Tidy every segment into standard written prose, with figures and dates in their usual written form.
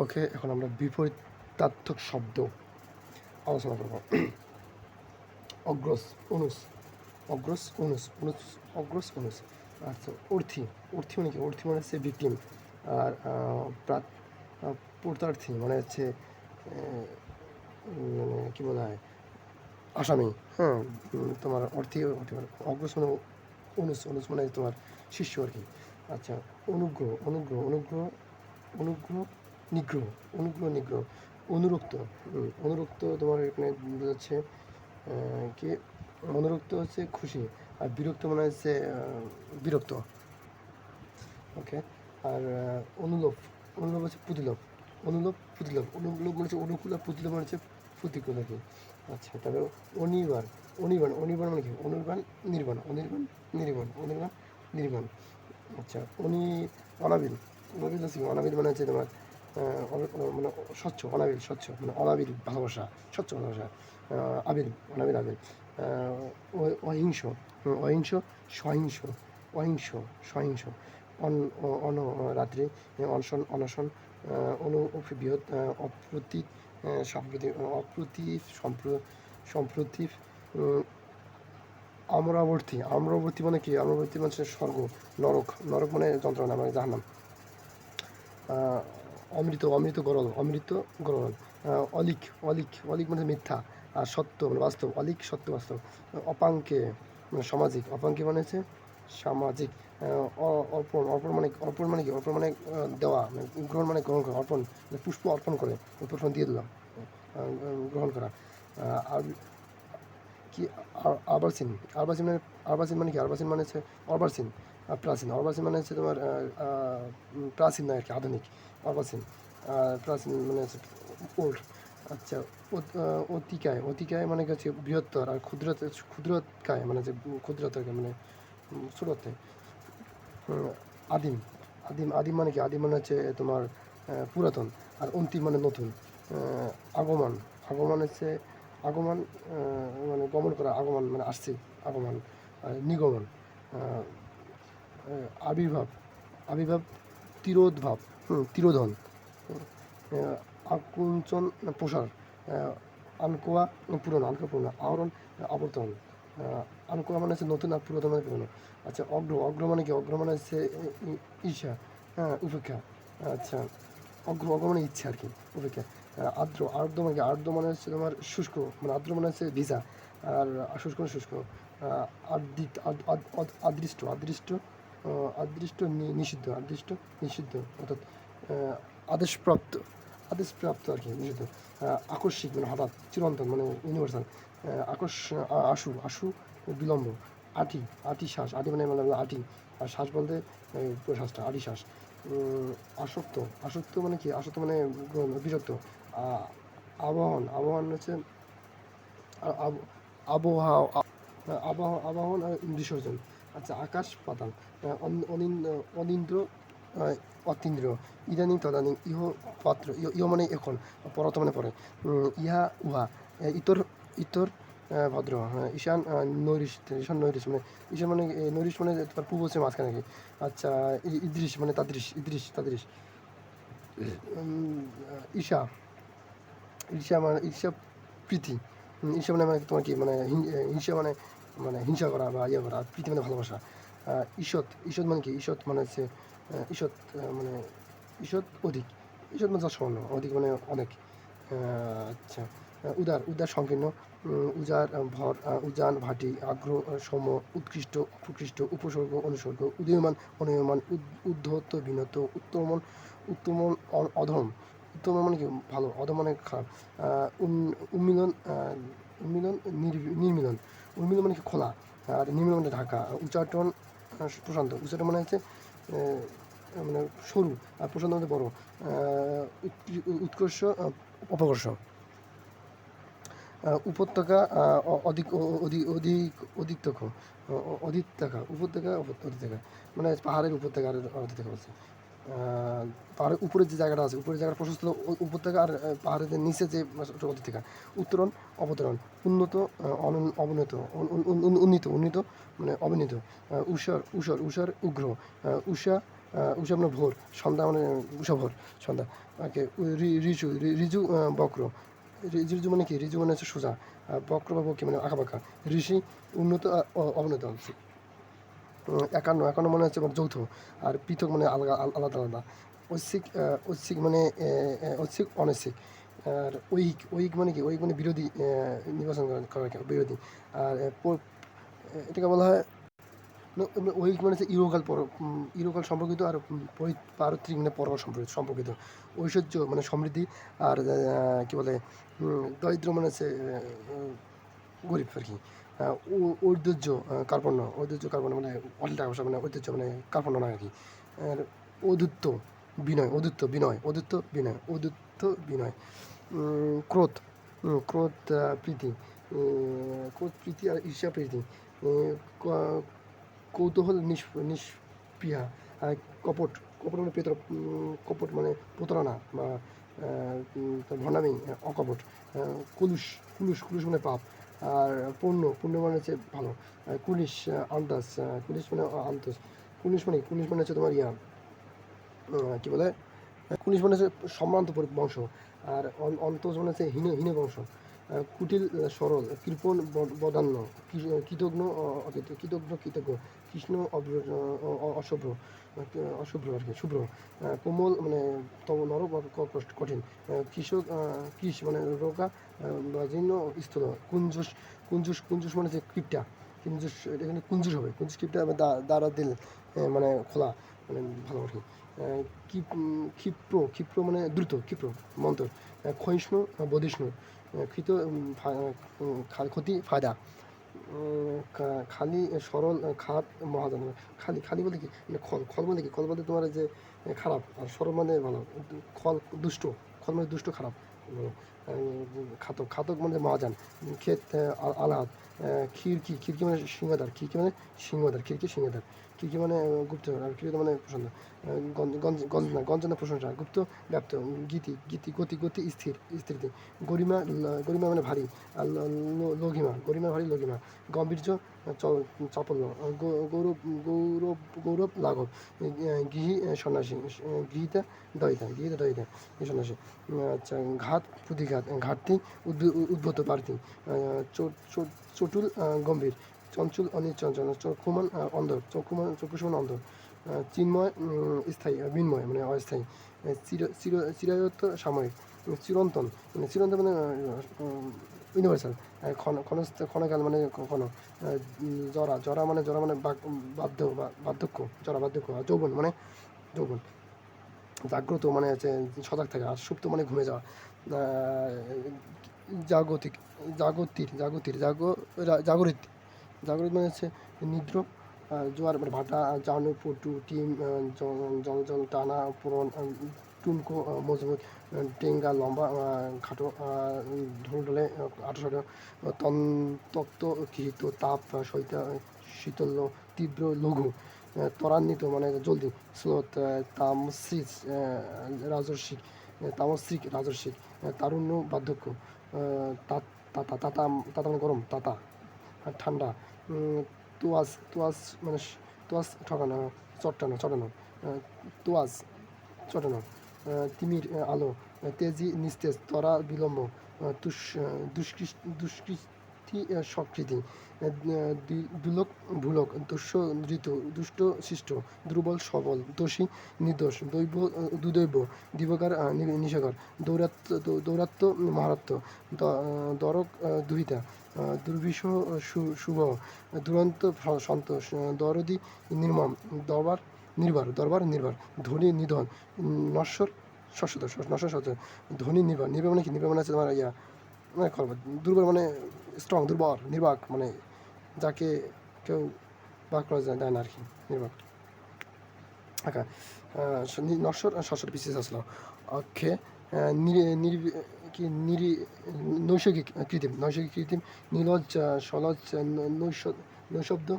ওকে, এখন আমরা বিপরীতার্থক শব্দ আলোচনা করব। অগ্রস অনুস, অগ্রস অনুস, অনুস অগ্রস অনুস। আচ্ছা, অর্থী, অর্থী মানে কি? অর্থী মানে হচ্ছে ভিকটিম। আর পূর্তার্থী মানে হচ্ছে মানে কী বলা হয়, আসামি। হ্যাঁ, তোমার অর্থী হতে পারে। অগ্রস মানে অনুস, অনুস মানে তোমার শিষ্য আর কি। আচ্ছা, অনুগ্রহ, অনুগ্রহ, অনুগ্রহ, অনুগ্রহ, নিগ্রহ, অনুগ্রহ, নিগ্রহ, অনুরক্ত। অনুরক্ত তোমার এখানে বোঝাচ্ছে কি? অনুরক্ত হচ্ছে খুশি, আর বিরক্ত মানে হচ্ছে বিরক্ত। ওকে। আর অনুলোপ, অনুলোপ হচ্ছে প্রতিলোপ, অনুলোপ প্রতিলোপ, অনুলোপ মানে হচ্ছে অনুকূল, আর প্রতিলোপ মানে হচ্ছে প্রতিকূল আর কি। আচ্ছা, তাহলে অনির্বাণ, অনির্বাণ, অনির্বাণ মানে কি? অনির্বাণ, নির্বাণ, অনির্বাণ, নির্বাণ, অনির্বাণ, নির্বাণ। আচ্ছা, অনাবিল, অনাবিল হচ্ছে কি? অনাবিল মানে হচ্ছে তোমার মানে স্বচ্ছ, অনাবিল স্বচ্ছ, মানে অনাবিল ভালোবাসা, স্বচ্ছ ভালোবাসা। আবিল, অনাবিল আবিল। অহিংস, অহিংস, সহিংস, অহিংস, সহিংস। অন অন রাত্রি, অনশন, অনশন, বৃহৎ, অপ্রতি, সাম্প্রতিক, অপ্রতি, সম্প্রতি, অমরাবর্তী, অমরাবর্তী মানে কি? অমরাবর্তী মানে হচ্ছে স্বর্গ, নরক, নরক মানে যন্ত্রণা মানে জাহান্নাম। অমৃত, অমৃত গরল, অমৃত গরল। অলিক, অলিক, অলিক মানে মিথ্যা, আর সত্য মানে বাস্তব, অলিক সত্য বাস্তব। অপাঙ্কে মানে সামাজিক, অপাঙ্কে মানে হচ্ছে সামাজিক। অর্পণ, অর্পণ মানে, অর্পণ মানে কি? অর্পণ মানে দেওয়া, মানে গ্রহণ মানে গ্রহণ করা, অর্পণ মানে পুষ্প অর্পণ করে, পুষ্প দিয়ে দিলাম, গ্রহণ করা। আর কি? আরবাসিন, আরবাসিন মানে, আরবাসিন মানে কি? আরবাসিন মানে হচ্ছে অর্বাসিন, প্রাচীন। অর্বাসিন মানে হচ্ছে তোমার প্রাচীন নয় আর কি, আধুনিক। অর্বাসিন প্রাচীন মানে হচ্ছে ওল্ড। আচ্ছা, অতিকায়, অতিকায় মানে হচ্ছে বৃহত্তর, আর ক্ষুদ্রকায় মানে যে ক্ষুদ্রতর মানে ছোটতে। আদিম, আদিম, আদিম মানে কি? আদিম মানে হচ্ছে তোমার পুরাতন। আর অন্তিম মানে নতুন। আগমন, আগমন হচ্ছে আগমন, মানে গমন করা, আগমন মানে আসছে, আগমন। নিগমন, আবির্ভাব, আবির্ভাব, তিরোদ্ভাব, তিরোধন। আকুঞ্চন প্রসার, আনকোয়া পুরনো, আনকোয়া পুরনো, আহরণ আবর্তন। আনকোয়া মানে হচ্ছে নতুন, আর পুরাতন মানে পুরনো। আচ্ছা, অগ্র, অগ্র মানে কি? অগ্র মানে হচ্ছে ঈর্ষা, হ্যাঁ, উপেক্ষা। আচ্ছা, অগ্র, অগ্র মানে ইচ্ছা আর কি, উপেক্ষা। আর্দ্র, আর্দ্র মানে কি? আর্দ্র মানে হচ্ছে তোমার শুষ্ক, মানে আর্দ্র মানে হচ্ছে ভিজা, আর শুষ্ক মানে শুষ্ক। আদৃত, আদৃষ্ট, আদৃষ্ট, আদৃষ্ট, নিষিদ্ধ, আদৃষ্ট, নিষিদ্ধ, অর্থাৎ আদেশপ্রাপ্ত, আদেশপ্রাপ্ত আর কি, নিষিদ্ধ। আকস্মিক মানে হঠাৎ, চিরন্তন মানে ইউনিভার্সাল। আশু, আশু বিলম্ব। আটি, আটি শ্বাস, আটি মানে মানে আটি, আর শ্বাস বলতে পুরো শ্বাসটা, আটি শ্বাস। আসক্ত, আসক্ত মানে কি? আসক্ত মানে বিরক্ত। আবাহন, আবাহন হচ্ছে আবহাওয়া, আবাহন বিসর্জন। আচ্ছা, আকাশ পাতাল, অনিন্দ্র, অতীন্দ্র, ইদানিং তদানীং, ইহ পাত্র, ইহ মানে এখন, পরত মানে পরে। ইহা উহা, ইতর, ইতর, ভদ্র। হ্যাঁ, ঈশান, নৈরিশ, ঈশান নৈরিশ মানে, ঈশান মানে নৈরিশ মানে তোমার পূর্ব হচ্ছে মাঝখানে কি। আচ্ছা, ইদৃশ মানে তাদৃশ, ইদৃশ তাদৃশ। ঈশা, ঈর্ষা মানে ঈর্ষা প্রীতি। ঈর্ষা মানে মানে তোমার কি মানে হিংসা মানে, মানে হিংসা করা বা ইয়ে করা। আর প্রীতি মানে ভালোবাসা। ঈষৎ, ঈষৎ মানে কি? ঈষৎ মানে হচ্ছে ঈষৎ, মানে ঈষৎ অধিক, ঈষৎ মানে যৎসামান্য, অধিক মানে অনেক। আচ্ছা, উদার, উদার সংকীর্ণ, উজার, ভর, উজান, ভাটি, আগ্রহ, সম, উৎকৃষ্ট, প্রকৃষ্ট, উপসর্গ, অনুসর্গ, উদীয়মান, অনিয়মান, উদ্ধত, বিনত, উত্তমন, উত্তমন, অধম। উত্তম মানে কি? ভালো, অধম মানে খারাপ। উন্মিলন, উন্মিলন, নির্মিলন। উন্মিলন মানে কি? খোলা, আর নির্মিলন মানে ঢাকা। উচ্চাটন, প্রশান্ত। উচ্চাটন মানে হচ্ছে মানে সরু, আর প্রশান্ত মানে বড়। উৎকর্ষ, অপকর্ষ। উপত্যকা, অধিক, অধিক, অধিকতক, অধিকতাকা, উপত্যকা, অধিকতাকা মানে পাহাড়ের উপত্যকার অধিকতাকা বলছে। পাহাড়ের উপরে যে জায়গাটা আছে, উপরের জায়গাটা প্রশস্ত উপত্যকা, আর পাহাড়ের নিচে যে অধিকতাকা। উত্তরণ, অবতরণ, উন্নত, অবনত, উন্নীত, উন্নীত মানে অবনীত। ঊষর, ঊষর, ঊষর উগ্র। উষা, উষাম্ন ভোর, সন্ধ্যা মানে উষাভোর সন্ধ্যা। ওকে, ঋজু ঋজু বক্র, ঋজু মানে কি? ঋজু মানে হচ্ছে সোজা, বক্র বা বক্রী মানে আঁকাবাঁকা। ঋষি উন্নত অবনত। একান্ন, একান্ন মানে হচ্ছে মানে যৌথ, আর পৃথক মানে আলাদা আলাদা আলাদা। ঐচ্ছিক, ঐচ্ছিক মানে ঐচ্ছিক অনৈচ্ছিক। আর ঐহিক, ঐহিক মানে কি? ঐহিক মানে বিরোধী, নির্বাচন করা বিরোধী। আর এটাকে বলা হয় ঐহিক মানে হচ্ছে ইহকাল ইহকাল সম্পর্কিত, আর পারত্রিক মানে পরকাল সম্পর্কিত। ঐশ্বর্য মানে সমৃদ্ধি, আর কি বলে দরিদ্র মানে হচ্ছে গরিব আর কি। ঐশ্বর্য কার্পণ্য, ঐশ্বর্য কার্পণ্য মানে অনেক টাকা পয়সা, মানে ঐতিহ্য মানে কার্পণ্য নয় আর কি। আর অদূত্ত বিনয়, অদূত্ত বিনয়, অদূত্ত বিনয়, অদূত্ত বিনয়। ক্রোধ, ক্রোধ প্রীতি, ক্রোধ প্রীতি আর ঈর্ষা প্রীতি। কৌতূহল নিষ্পৃহা। আর কপট, কপট মানে কপট মানে প্রতারণা বা ভণ্ডামি, অকপট। কুলুষ, কুলুষ, কুলুষ মানে পাপ। আর পূর্ণ, পূর্ণ মানে হচ্ছে ভালো। কুলিশ, আন্দাজ, কুলিশ মানে আন্তস। কুলিশ মানে কি? কুলিশ মানে হচ্ছে তোমার ইয়া, কী বলে, কুলিশ মানে হচ্ছে সম্ভ্রান্ত বংশ। আর অন্তজ মানে হচ্ছে হীন বংশ। কুটিল, সরল, কৃপণ, বদান্য, কৃতজ্ঞ, কৃতজ্ঞ, কৃতজ্ঞ, কৃষ্ণ, অশুভ্র, অশুভ্র আর কি, শুভ্র। কোমল মানে নরম, কঠিন। কৃষক, কৃষ মানে রোগা বা জীর্ণ, স্থূল। কুঞ্জুস, কুঞ্জুস, কুঞ্জুস মানে হচ্ছে কিপটা। কুঞ্জুস, এখানে কুঞ্জুস হবে, কুঞ্জুস কিপটা দ্বারা দিল মানে খোলা, মানে ভালো আর কি। ক্ষিপ্র, ক্ষিপ্র মানে দ্রুত, ক্ষিপ্র মন্তর। ক্ষয়িষ্ণু, বধিষ্ণু। ক্ষিত, ক্ষতি, ফায়দা। খালি, সরল, খাত, মহাজন। খালি, খালি বলতে কি? মানে খল, খল মানে কি? খল বলতে তোমার যে খারাপ, আর সরল মানে ভালো। খল দুষ্ট, খল মানে দুষ্ট, খারাপ। খাতক, খাতক মানে মহাজান। ক্ষেত, আলাহাত। খিড়কি, খিড়কি মানে সিংহদ্বার, খিড়কি মানে সিংহদ্বার, খিড়কি সিংহদ্বার। খিড়কি মানে গুপ্তচর, আর খিড়কি মানে প্রসন্ন। গঞ্জনা, গঞ্জনা প্রশংসা, গুপ্ত, ব্যাপ্ত। গীতি, গীতি, গতি, গতি, স্থির, স্থিতি। গরিমা, গরিমা মানে ভারী, আর লঘিমা, গরিমা ভারী, লঘিমা। গাম্ভীর্য, চাপল্য। গৌরব, গৌরব, গৌরব, লাঘব। গৃহী, সন্ন্যাসী। গৃহীতা, দয়িতা, গৃহীতা, দয়িতা, সন্ন্যাসী। আচ্ছা, ঘাত, প্রতিঘাত, ঘাটতি, উদ্ভূত, প্রার্থী। চটুল, গম্ভীর। চঞ্চল, অনিশ্চঞ্চল। চক্ষুমান, অন্ধ, চক্ষুমান, চক্ষুষ্মান, অন্ধ। চিন্ময়, স্থায়ী, বিন্ময় মানে অস্থায়ী। চিরায়ত, সাময়িক। চিরন্তন, মানে চিরন্তন মানে ইউনিভার্সাল। ক্ষণকাল মানে কখনো। জরা, জরা মানে বাধ্য বা বার্ধক্য, জরা বার্ধক্য। আর যৌবন মানে যৌবন। জাগ্রত মানে হচ্ছে সজাগ থাকা, আর সুপ্ত মানে ঘুমে যাওয়া। জাগতিক, জাগতির, জাগতির, জাগরিত, জাগরিত মানে হচ্ছে নিদ্র। জোয়ার মানে ভাটা, জানু, পটু, টিম, জল জল, টানা, পূরণ, টুনকো, মজবুত, টেঙ্গা, লম্বা, খাটো, ঢোল ঢোলে, আটো, তপ্ত, গৃহীত, তাপ, সহিতা, শীতল, তীব্র, লঘু। ত্বরান্বিত মানে জলদি, স্রোত, তামসিক, রাজস্বিক, তামসিক, রাজস্বিক। তারুণ্য, বার্ধক্য। তাতা, তাতা, তাতা মানে গরম, তাতা। আর ঠান্ডা। তোয়াজ, তোয়াজ মানে তোয়াজ ঠকানো, চটানো, চটানো। তোয়াজ, চটানো। তিমির, আলো। তেজি, নিস্তেজ, ত্বরা, বিলম্ব। দুষ্কৃতি, সকৃতি। দুলোক, ভুলোক। দস্যু, ঋতু। দুষ্ট, শিষ্ট। দুর্বল, সবল। দোষী, নির্দোষ। দৈব, দুদৈব। দিবকার, নিশাকর। দৌরাত্ম, মহারত্ব। দরক, দুহিতা। দুর্বিষহ, শুভ। দুরন্ত, সন্তোষ। দরদি, নির্মম। দরবার, নির্বার, দরবার, নির্বার। ধনী, নিধন। নশ্বর, শস্যদোষ, নশ্বর, শস্য। ধনী, নির্বার, নির্বার মানে কি? নির্বার মানে হচ্ছে তোমার ইয়া, মানে দুর্বল মানে স্ট্রং, দুর্বল, নির্বাক মানে যাকে কেউ বাক করা দেয় না আর কি, নির্বাক। আচ্ছা, নশ্বর, শস্যর বিশেষ আসলো। অক্ষে, কি নৈসর্গিক, কৃত্রিম, নৈসর্গিক, কৃত্রিম। নিলজ্জ, সলজ্জ, নৈশব্দ,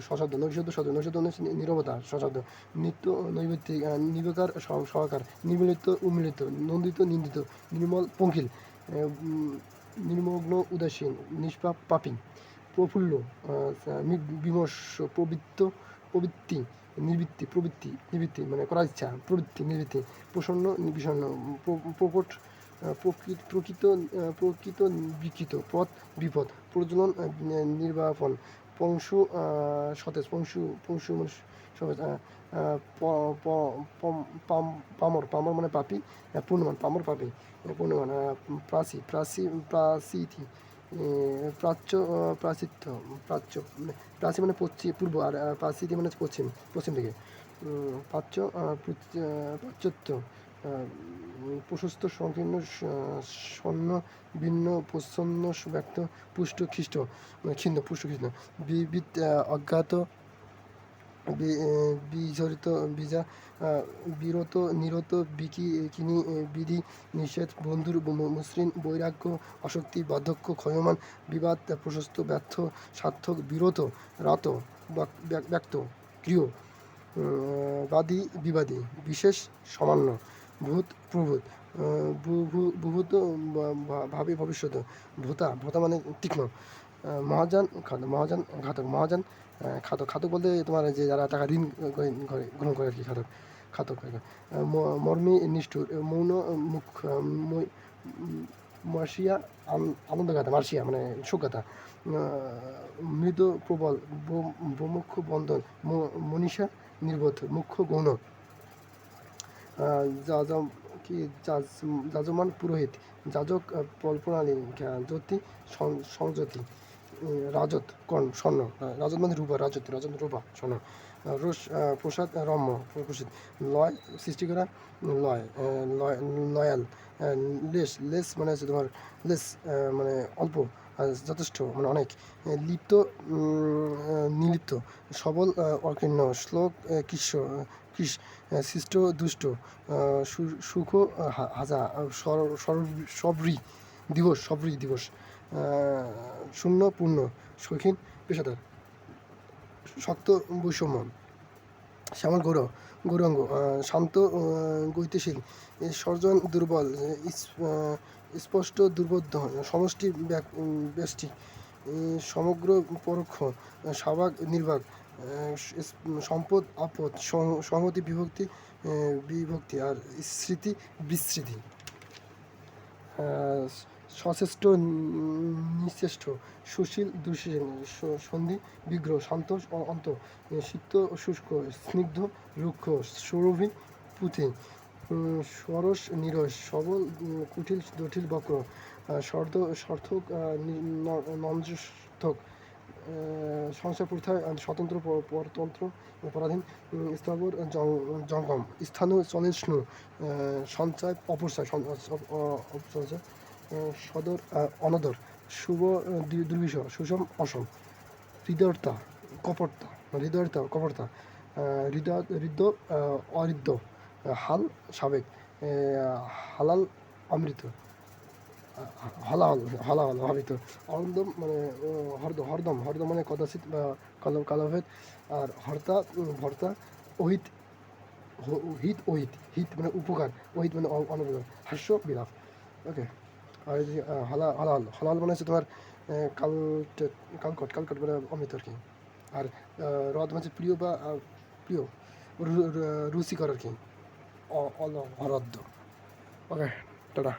সশব্দ, নৈশব্দ, শব্দ, নৈশব্দ মানে নীরবতা, সশব্দ। নিত্য, নৈমিত্তিক, নির্বিকার, সহকার। নির্মিলিত, উন্মিলিত। নন্দিত, নিন্দিত। নির্মল, পঙ্কিল। নির্মগ্ন, উদাসীন। পাপী। প্রফুল্ল, বিমর্ষ। প্রবৃত্তি, নিবৃত্তি প্রবৃত্তি, নিবৃত্তি মানে করার ইচ্ছা, প্রবৃত্তি নিবৃত্তি, প্রসন্ন বিষণ্ণ, প্রকট প্রকৃত প্রকৃত বিকৃত, পথ বিপদ, প্রজনন নির্বাপন, পংশু সতেজ, পংশু পংশু মানে সতেজ, পামর, পামর মানে পাপি, পূর্ণমান, পামর পাপি, পূর্ণমান, প্রাচীতি, প্রাচ্য, প্রাচিত্য, প্রাচ্য মানে প্রাচী মানে পশ্চিম পূর্ব, আর প্রাচীতি মানে পশ্চিম, পশ্চিম দিকে, প্রাচ্য, প্রাচ্যত্য, প্রশস্ত সংকীর্ণ, স্বর্ণ ভিন্ন, প্রচ্ছন্ন ব্যক্ত, পুষ্ট খ্রিস্ট মানে খিন্ন, পুষ্ট খ্রিস্ট, বিবিধ অজ্ঞাত, বিজড়িত বীজা, বিরত নিরত, কিনি বিধি নিষেধ, বন্ধুর মসৃণ, বৈরাগ্য, আসক্তি, বার্ধক্য, ক্ষয়মান, বিবাদ, প্রশস্ত, ব্যর্থ, সার্থক, বিরত, রাত, ব্যক্ত, গৃহ, বাদী বিবাদী, বিশেষ সামান্য, ভূত প্রভূত, ভূভূত ভাবি ভবিষ্যৎ, ভূতা, ভূতা মানে তীক্ষ্ণ, মহাযান খাদক, মহাযান ঘাতক, মহাযান খাতক, খাতক বলতে তোমার যে যারা টাকা ঋণ গ্রহণ করে আর কি, খাতক, খাতক, মর্মী নিষ্ঠুর, মৌন মুখ, মার্শিয়া আনন্দগাথা, মার্শিয়া মানে শোকগাথা, মৃদু প্রবল, মুখ্য বন্ধন, মনীষা নির্বোধ, মুখ্য গৌণ, কি যাজমান পুরোহিত, যাজক প্রণালী, জ্যোতি সংযতি, রাজত কর্ণ স্বর্ণ, রাজত মানে রূপা, রাজত রাজত রূপা স্বর্ণ, রস প্রসাদ রম্য প্রসিদ্ধ, লয় সৃষ্টি করা, লয় লয়াল, লেস, লেস মানে হচ্ছে তোমার লেস মানে অল্প, যথেষ্ট মানে অনেক, লিপ্ত নিলিপ্ত, সবল অকীর্ণ, শ্লোক কৃষ, সৃষ্ট দুষ্ট, সুখ হাজা, সবরি দিবস, সবরি দিবস, শূন্য পূর্ণ, শৌখিন পেশাদার, শক্ত বৈষম্য, শ্যামল গৌরাঙ্গ, শান্ত গৈত্যশীল, সর্জন দুর্বল, স্পষ্ট দুর্বোধ্য, সমষ্টি ব্যষ্টি, সমগ্র পরোক্ষ, স্বাভাগ নির্বাক, সম্পদ আপদ, সংহতি বিভক্তি বিভক্তি, আর স্মৃতি বিস্মৃতি, সচেষ্ট নিশ্চেষ্ট, সুশীল দুশীল, সন্ধি বিগ্রহ, শান্ত অন্ত, সিক্ত শুষ্ক, স্নিগ্ধ রুক্ষ, সৌরভী পুঁথি, সরস নিরস, সবল কুটিল জটিল বক্র, সার্থক নঞ্জস্থক, সংসার প্রথায় স্বতন্ত্র পরতন্ত্র পরাধীন, স্থাবর জঙ্গম, স্থানু চলিষ্ণু, সঞ্চয় অপচয়, অপচয়, সদর অনদর, শুভ দুর্বিষহ, সুষম অসম, হৃদয়তা কপটতা, হৃদয়তা কপটতা, হৃদ্য অহৃদ্য, হাল সাবেক, হালাল অমৃত, হলাহল হলাহল ভাবিত, অরন্দম মানে হরদম, হরদম মানে কদাচিৎ বা কালভেদ, আর হর্তা ভর্তা, অহিত হিত, অহিত হিত মানে উপকার, অহিত মানে অনুপকার, হাস্য বিলাপ, ওকে। আর এই যে হলাহল, হলাহল মানে হচ্ছে তোমার কালকট, কালকট মানে অমৃত আর কি। আর হ্রদ মানে প্রিয় বা প্রিয়, রুচিকর আর কি, হরদ্দ, ওকে, টাটা।